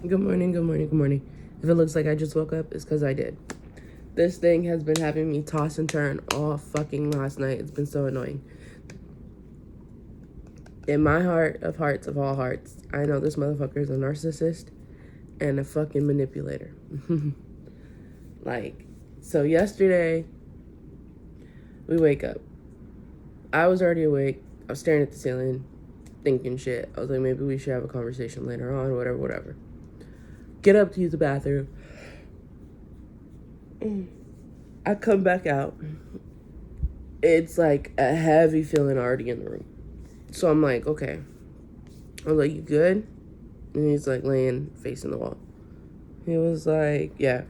Good morning, good morning, good morning. If it looks like I just woke up, it's because I did. This thing has been having me toss and turn all fucking last night. It's been so annoying. In my heart of hearts of all hearts, I know this motherfucker is a narcissist and a fucking manipulator. So yesterday, we wake up. I was already awake. I was staring at the ceiling, thinking shit. I was like, maybe we should have a conversation later on, whatever. Get up to use the bathroom. I come back out. It's like a heavy feeling already in the room. So I'm like, okay. I was like, you good? And he's like laying facing the wall. He was like, yeah.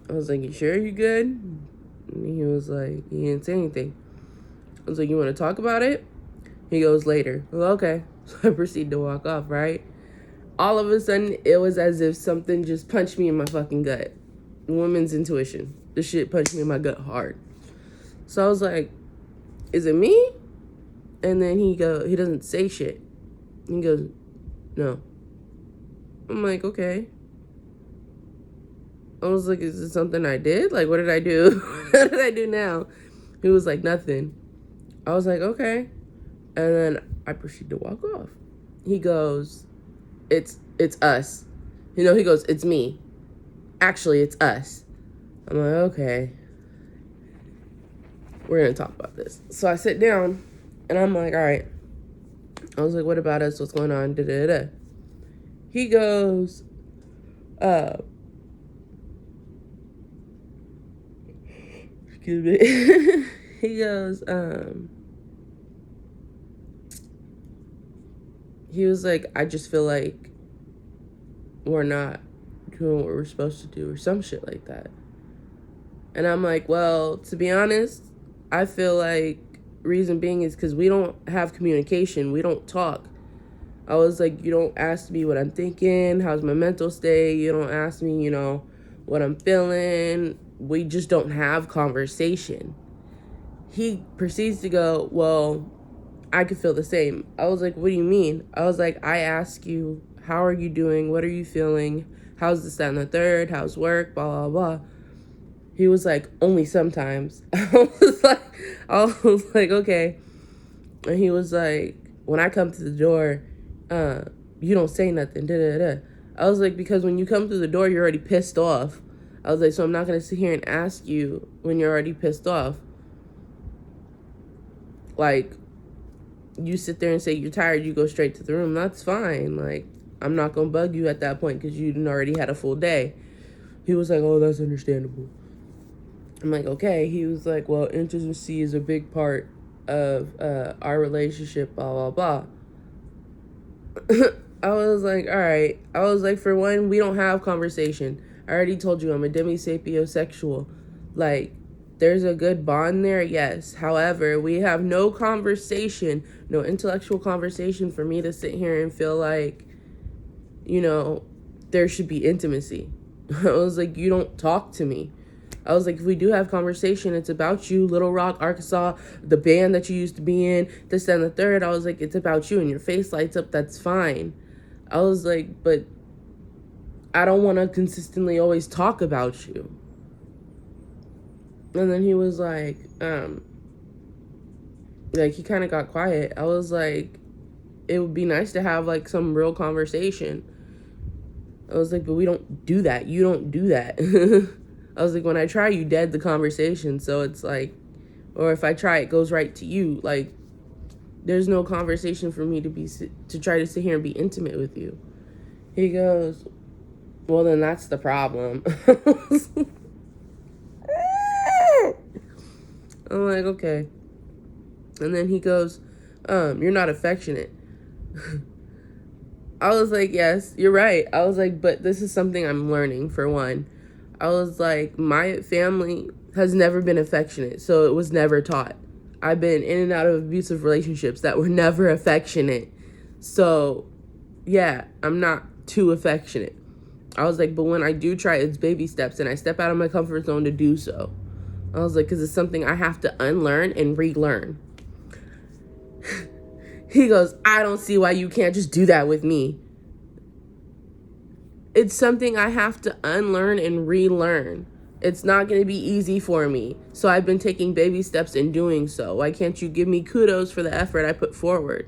I was like, you sure you good? And he was like, he didn't say anything. I was like, you want to talk about it? He goes, later. Well, okay. So I proceed to walk off, right? All of a sudden, it was as if something just punched me in my fucking gut. Woman's intuition. The shit punched me in my gut hard. So I was like, is it me? And then he doesn't say shit. He goes, no. I'm like, okay. I was like, is it something I did? Like, what did I do? What did I do now? He was like, nothing. I was like, okay. And then I proceed to walk off. He goes, it's us. He goes, it's me. Actually, it's us. I'm like, okay. We're going to talk about this. So I sit down, and I'm like, all right. I was like, what about us? What's going on? Da-da-da-da. He goes, excuse me. He goes, he was like, I just feel like we're not doing what we're supposed to do or some shit like that. And I'm like, well, to be honest, I feel like reason being is because we don't have communication. We don't talk. I was like, you don't ask me what I'm thinking. How's my mental state? You don't ask me, what I'm feeling. We just don't have conversation. He proceeds to go, well, I could feel the same. I was like, what do you mean? I was like, I ask you, how are you doing? What are you feeling? How's this, that, and the third? How's work? Blah, blah, blah. He was like, only sometimes. I was like, okay. And he was like, when I come to the door, you don't say nothing. Da, da, da. I was like, because when you come through the door, you're already pissed off. I was like, so I'm not going to sit here and ask you when you're already pissed off. Like, you sit there and say you're tired, you go straight to the room. That's fine. Like, I'm not going to bug you at that point because you already had a full day. He was like, oh, that's understandable. I'm like, okay. He was like, well, intimacy is a big part of our relationship, blah, blah, blah. I was like, all right. I was like, for one, we don't have conversation. I already told you I'm a demisapiosexual. Like, there's a good bond there, yes. However, we have no conversation, no intellectual conversation for me to sit here and feel like, there should be intimacy. I was like, you don't talk to me. I was like, if we do have conversation, it's about you, Little Rock, Arkansas, the band that you used to be in, this, that, and the third. I was like, it's about you and your face lights up. That's fine. I was like, but I don't want to consistently always talk about you. And then he was like he kind of got quiet. I was like, it would be nice to have like some real conversation. I was like, but we don't do that. You don't do that. I was like, when I try, you dead the conversation. So it's like, or if I try, it goes right to you. Like, there's no conversation for me to try to sit here and be intimate with you. He goes, well, then that's the problem. I'm like, okay. And then he goes, you're not affectionate. I was like, yes, you're right. I was like, but this is something I'm learning, for one. I was like, my family has never been affectionate, so it was never taught. I've been in and out of abusive relationships that were never affectionate. So, yeah, I'm not too affectionate. I was like, but when I do try, it's baby steps, and I step out of my comfort zone to do so. I was like, because it's something I have to unlearn and relearn. He goes, I don't see why you can't just do that with me. It's something I have to unlearn and relearn. It's not going to be easy for me. So I've been taking baby steps in doing so. Why can't you give me kudos for the effort I put forward?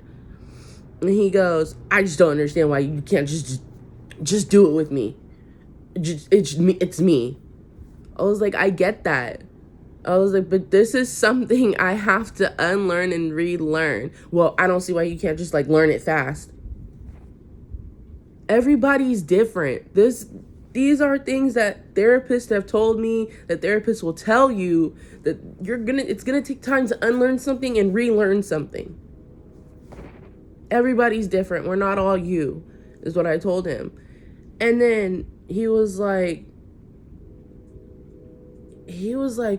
And he goes, I just don't understand why you can't just do it with me. It's me. I was like, I get that. I was like, but this is something I have to unlearn and relearn. Well, I don't see why you can't just like learn it fast. Everybody's different. These are things that therapists have told me, that therapists will tell you, that it's gonna take time to unlearn something and relearn something. Everybody's different. We're not all you, is what I told him. And then he was like,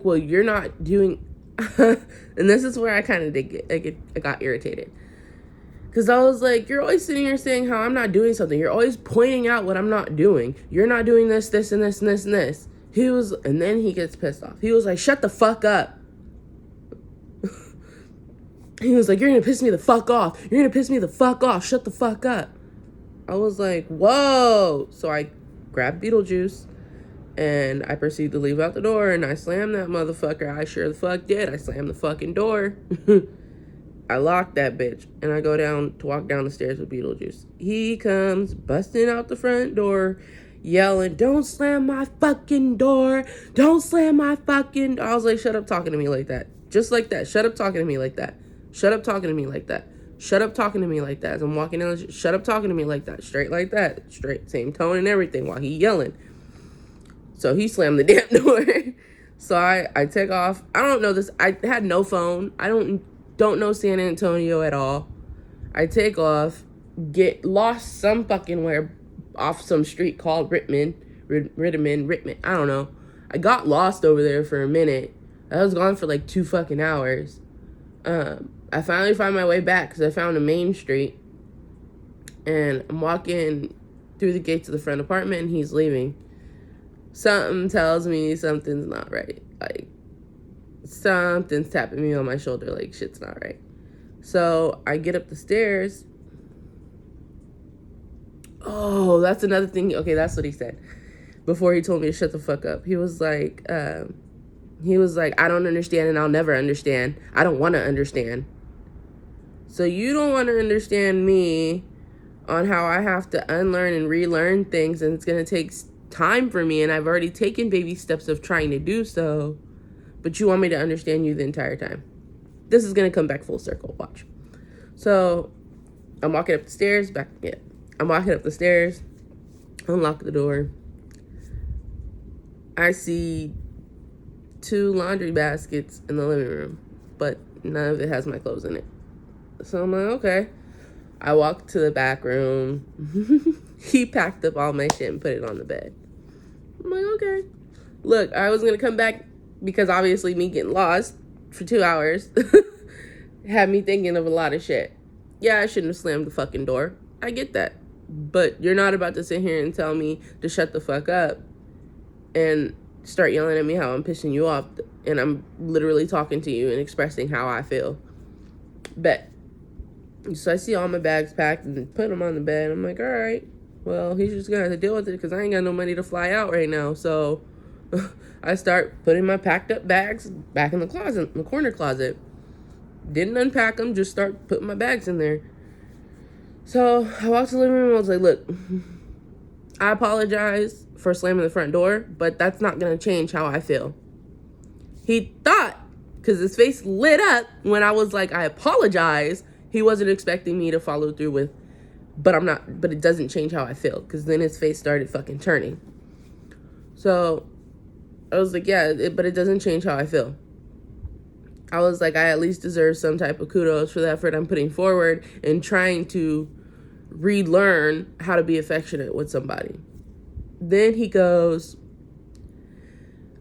well, you're not doing, and this is where I kind of I got irritated. Because I was like, you're always sitting here saying how I'm not doing something. You're always pointing out what I'm not doing. You're not doing this, this, and this, and this, and this. And then he gets pissed off. He was like, shut the fuck up. He was like, you're going to piss me the fuck off. You're going to piss me the fuck off. Shut the fuck up. I was like, whoa. So I grabbed Beetlejuice and I proceeded to leave out the door and I slammed that motherfucker. I sure the fuck did. I slammed the fucking door. I locked that bitch and I go down to walk down the stairs with Beetlejuice. He comes busting out the front door, yelling, don't slam my fucking door. Don't slam my fucking door. I was like, shut up talking to me like that. Just like that. Shut up talking to me like that. Shut up talking to me like that. Shut up talking to me like that. As I'm walking down, shut up talking to me like that. Straight like that. Straight. Same tone and everything while he yelling. So he slammed the damn door. So I take off. I don't know this. I had no phone. I don't know San Antonio at all. I take off, get lost some fucking where off some street called Rittman. I don't know. I got lost over there for a minute. I was gone for like 2 fucking hours. I finally find my way back because I found a main street. And I'm walking through the gates of the front apartment and he's leaving. Something tells me something's not right. Like, something's tapping me on my shoulder like shit's not right. So I get up the stairs. Oh, that's another thing. Okay, that's what he said before he told me to shut the fuck up. He was like, I don't understand and I'll never understand. I don't want to understand. So you don't want to understand me on how I have to unlearn and relearn things, and it's going to take time for me, and I've already taken baby steps of trying to do so, but you want me to understand you the entire time. This is going to come back full circle. Watch. So I'm walking up the stairs, I'm walking up the stairs, unlock the door. I see 2 laundry baskets in the living room, but none of it has my clothes in it. So I'm like, okay. I walked to the back room. He packed up all my shit and put it on the bed. I'm like, okay. Look, I was going to come back because obviously me getting lost for 2 hours had me thinking of a lot of shit. Yeah, I shouldn't have slammed the fucking door. I get that. But you're not about to sit here and tell me to shut the fuck up and start yelling at me how I'm pissing you off. And I'm literally talking to you and expressing how I feel. Bet. So I see all my bags packed and put them on the bed. I'm like, all right, well, he's just going to have to deal with it because I ain't got no money to fly out right now. So I start putting my packed up bags back in the closet, in the corner closet. Didn't unpack them, just start putting my bags in there. So I walked to the living room and I was like, look, I apologize for slamming the front door, but that's not going to change how I feel. He thought, because his face lit up when I was like, I apologize. He wasn't expecting me to follow through with, but it doesn't change how I feel. Because then his face started fucking turning. So I was like, yeah, but it doesn't change how I feel. I was like, I at least deserve some type of kudos for the effort I'm putting forward in trying to relearn how to be affectionate with somebody. Then he goes,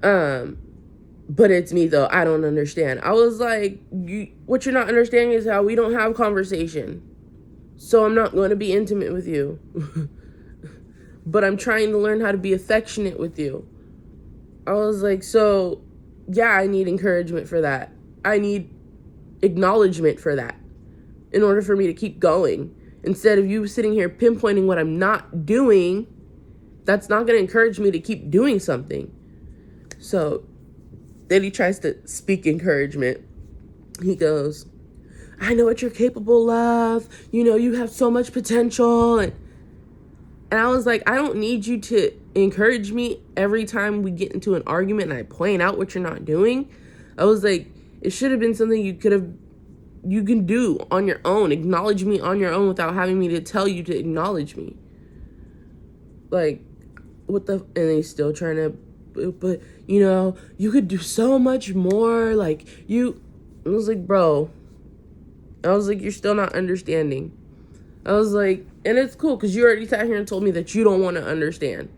but it's me though. I don't understand. I was like, what you're not understanding is how we don't have conversation. So I'm not going to be intimate with you. But I'm trying to learn how to be affectionate with you. I was like, so yeah, I need encouragement for that. I need acknowledgement for that in order for me to keep going. Instead of you sitting here pinpointing what I'm not doing That's not going to encourage me to keep doing something. So then he tries to speak encouragement. He goes, I know what you're capable of. You know, you have so much potential. And I was like, I don't need you to encourage me every time we get into an argument and I point out what you're not doing. I was like, it should have been something you can do on your own. Acknowledge me on your own without having me to tell you to acknowledge me. Like, what the, and he's still trying to, but, you know, you could do so much more. Like, I was like, bro, I was like, you're still not understanding. I was like, and it's cool because you already sat here and told me that you don't want to understand.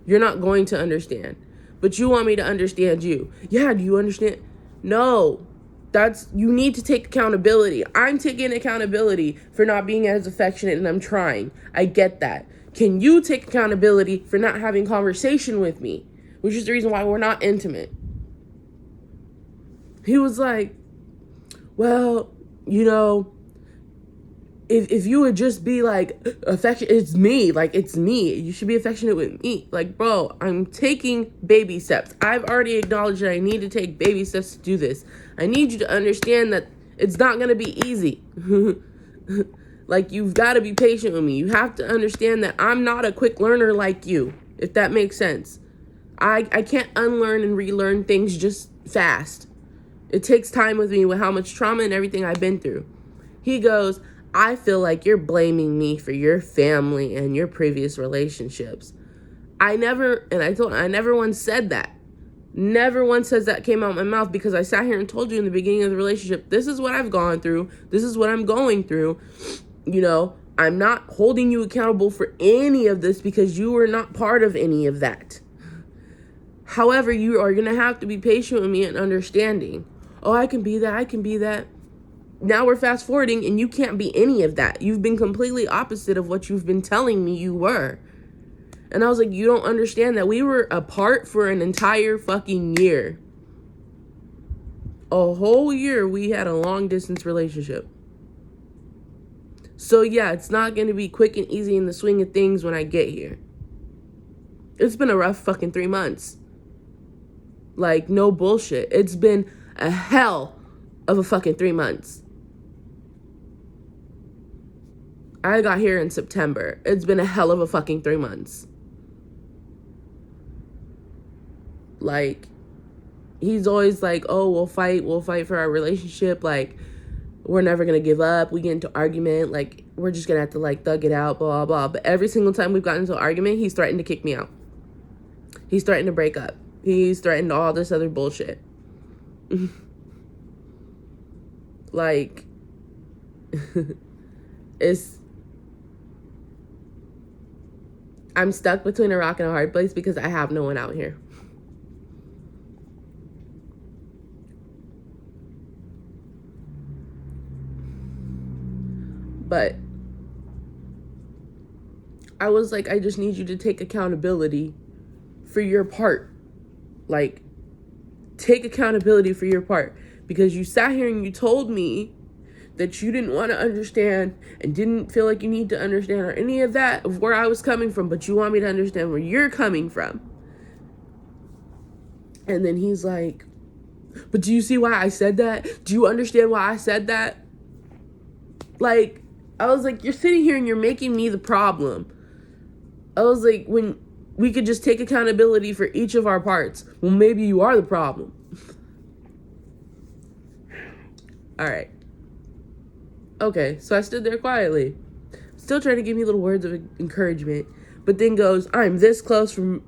You're not going to understand. But you want me to understand you. Yeah, do you understand? No. You need to take accountability. I'm taking accountability for not being as affectionate and I'm trying. I get that. Can you take accountability for not having conversation with me? Which is the reason why we're not intimate. He was like, well, you know, if you would just be like affectionate, it's me. Like, it's me. You should be affectionate with me. Like, bro, I'm taking baby steps. I've already acknowledged that I need to take baby steps to do this. I need you to understand that it's not going to be easy. Like, you've got to be patient with me. You have to understand that I'm not a quick learner like you, if that makes sense. I can't unlearn and relearn things just fast. It takes time with me with how much trauma and everything I've been through. He goes, I feel like you're blaming me for your family and your previous relationships. I never once said that. Never once says that came out of my mouth because I sat here and told you in the beginning of the relationship, this is what I've gone through. This is what I'm going through. You know, I'm not holding you accountable for any of this because you were not part of any of that. However, you are going to have to be patient with me and understanding. Oh, I can be that. I can be that. Now we're fast forwarding and you can't be any of that. You've been completely opposite of what you've been telling me you were. And I was like, you don't understand that we were apart for an entire fucking year. A whole year we had a long distance relationship. So yeah, it's not going to be quick and easy in the swing of things when I get here. It's been a rough fucking 3 months. Like, no bullshit. It's been a hell of a fucking 3 months. I got here in September. It's been a hell of a fucking 3 months. Like, he's always like, oh, we'll fight for our relationship. Like, we're never going to give up. We get into argument. Like, we're just going to have to, like, thug it out, blah, blah, blah. But every single time we've gotten into an argument, he's threatened to kick me out. He's threatened to break up. He's threatened all this other bullshit. Like, I'm stuck between a rock and a hard place because I have no one out here. But I was like, I just need you to take accountability for your part. Like, take accountability for your part. Because you sat here and you told me that you didn't want to understand and didn't feel like you need to understand or any of that of where I was coming from, but you want me to understand where you're coming from. And then he's like, but do you see why I said that? Do you understand why I said that? Like, I was like, you're sitting here and you're making me the problem. I was like, when we could just take accountability for each of our parts, well, maybe you are the problem. All right. Okay, so I stood there quietly, still trying to give me little words of encouragement, but then goes, I'm this close from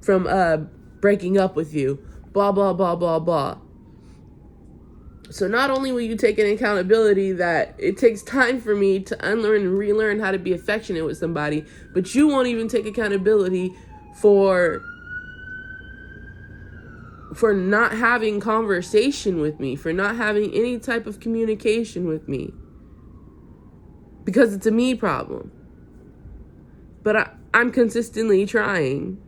breaking up with you, blah, blah, blah, blah, blah. So not only will you take an accountability that it takes time for me to unlearn and relearn how to be affectionate with somebody, but you won't even take accountability for not having conversation with me, for not having any type of communication with me. Because it's a me problem. But I'm consistently trying.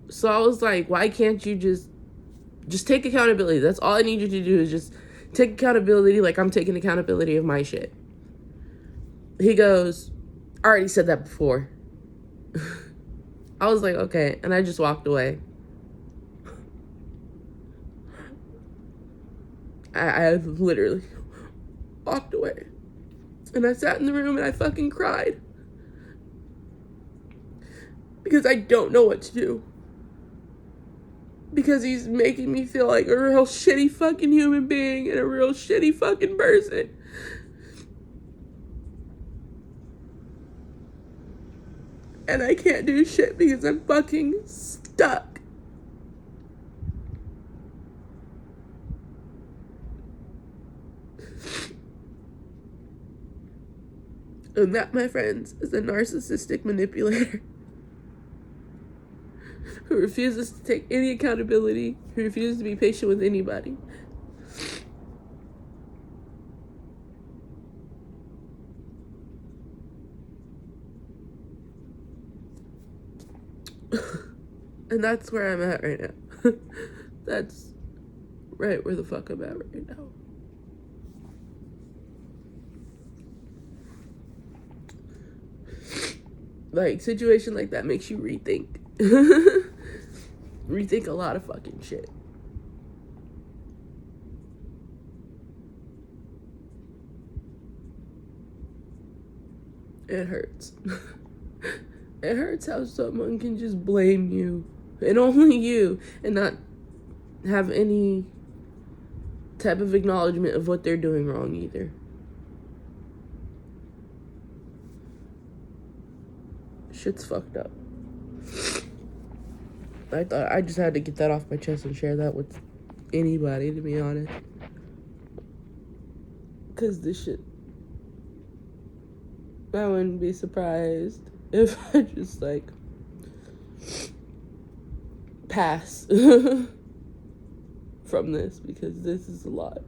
So I was like, why can't you just take accountability? That's all I need you to do is just take accountability like I'm taking accountability of my shit. He goes, I already said that before. I was like, okay. And I just walked away. I literally walked away. And I sat in the room and I fucking cried. Because I don't know what to do. Because he's making me feel like a real shitty fucking human being and a real shitty fucking person. And I can't do shit because I'm fucking stuck. And that, my friends, is a narcissistic manipulator who refuses to take any accountability, who refuses to be patient with anybody. And that's where I'm at right now. That's right where the fuck I'm at right now. Like, situation like that makes you rethink. Rethink a lot of fucking shit. It hurts. It hurts how someone can just blame you, and only you, and not have any type of acknowledgement of what they're doing wrong either. Shit's fucked up. I thought I just had to get that off my chest and share that with anybody, to be honest. Because this shit, I wouldn't be surprised if I just, like, pass from this, because this is a lot.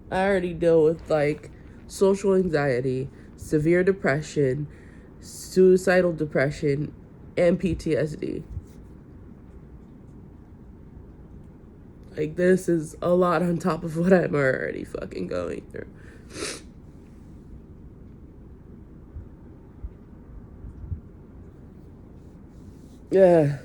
I already deal with, like, social anxiety, severe depression, suicidal depression, and PTSD. Like, this is a lot on top of what I'm already fucking going through. Yeah.